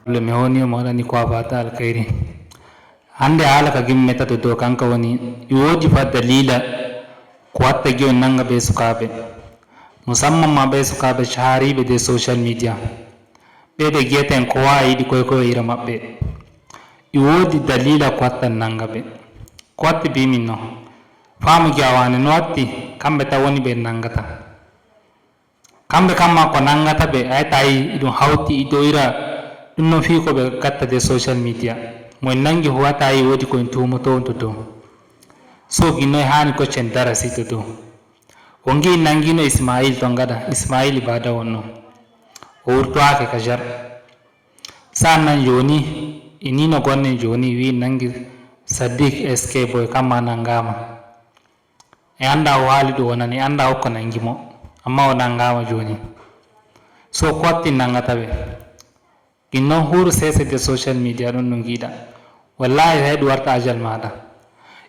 le mi honi mo ni ko fata alkhairi hande hala ka gimme tato do kanka woni iwoji fa dalila ko watta gyo nanga be sukabe musamman ma be sukabe shaharibe de social media be de geten ko wayi ko ira mabbe iwodi dalila ko watta nanga be ko watti bi minno faamu jawane no watti kambe ta woni be nangata kambe kamma ko nangata be ay tayi dum hawti ido ira dum no fi ko be katta de social media mo nangi huwata yi wodi ko tumo to do so ginno hani ko cen darasi to do wongi nangino ismail to ngada ismail bada wonno o wurto ake ka jar sannan joni inino gonne joni wi nangi Sadiq SK boy kama nangama e anda o haali do wonani anda o ko nangimo amma o nangama joni so ko watti nangata be ginno huru sese de social media don no gida wallahi haydu warta ajal mada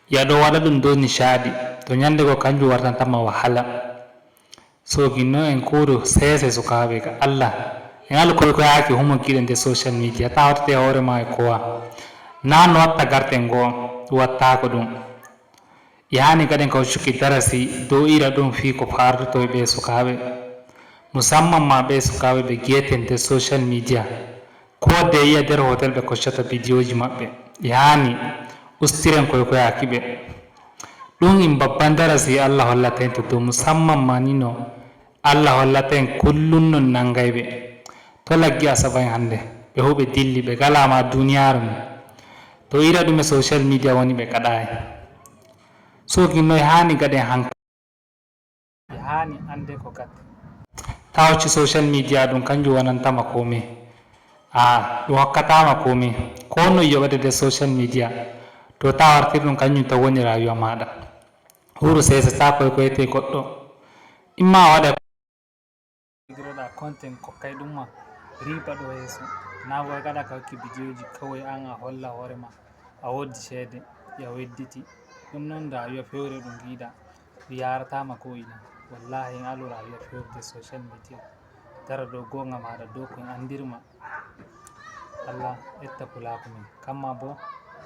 ya do wada dum do nishadi to nyande ko kanju warta tamma wahala so ginno en kuru sese sukabe ka Allah en al ko yaki humo kiden de social media tawte hore ma ko wa nan watta garten go watta ko dum yani kaden ko shuki darasi do ira dum fi ko farto be sukabe musamman ma be sukabe be geten de social media ko de iya der hotel be ko shata videoji mabbe yani ustiren ko yakibe dum in babban darasi Allah hollaten to musamman ma nino Allah hollaten kullun non nangaybe to laggi asaban hande be hobe dilli be galama duniyaaru to ira dum social media woni be kadaay so ginno hani gade hank hani ande ko gat tawci social media dum kanju wonantama komai ɗum hokkatama komi ko no yoɓade de social media to ta wartir ɗum kañum to woni rayuwa maɗa huru sesa ta koye koyete goɗɗo imma waɗa igroɗa content kokkay ɗum ma riba ɗo yeeso na koye gaɗa ka hokki vidéoji kawai an a holla hoorema a woddi ceede ya wedditi ɗum noon rayuwa fewre ɗum giiɗa ɗum yaratama ko ina wallahi en alu rayuwa fewre social media dara dow gonga maɗa dow koye andirma Allah etta kulako min kamma bo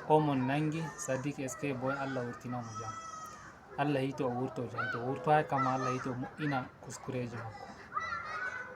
ko mon nangi Sadiq SK boy Allah wurtinamo jam Allah hito o wurto jam to wurto hay kama Allah hito moƴƴina kuskureji makko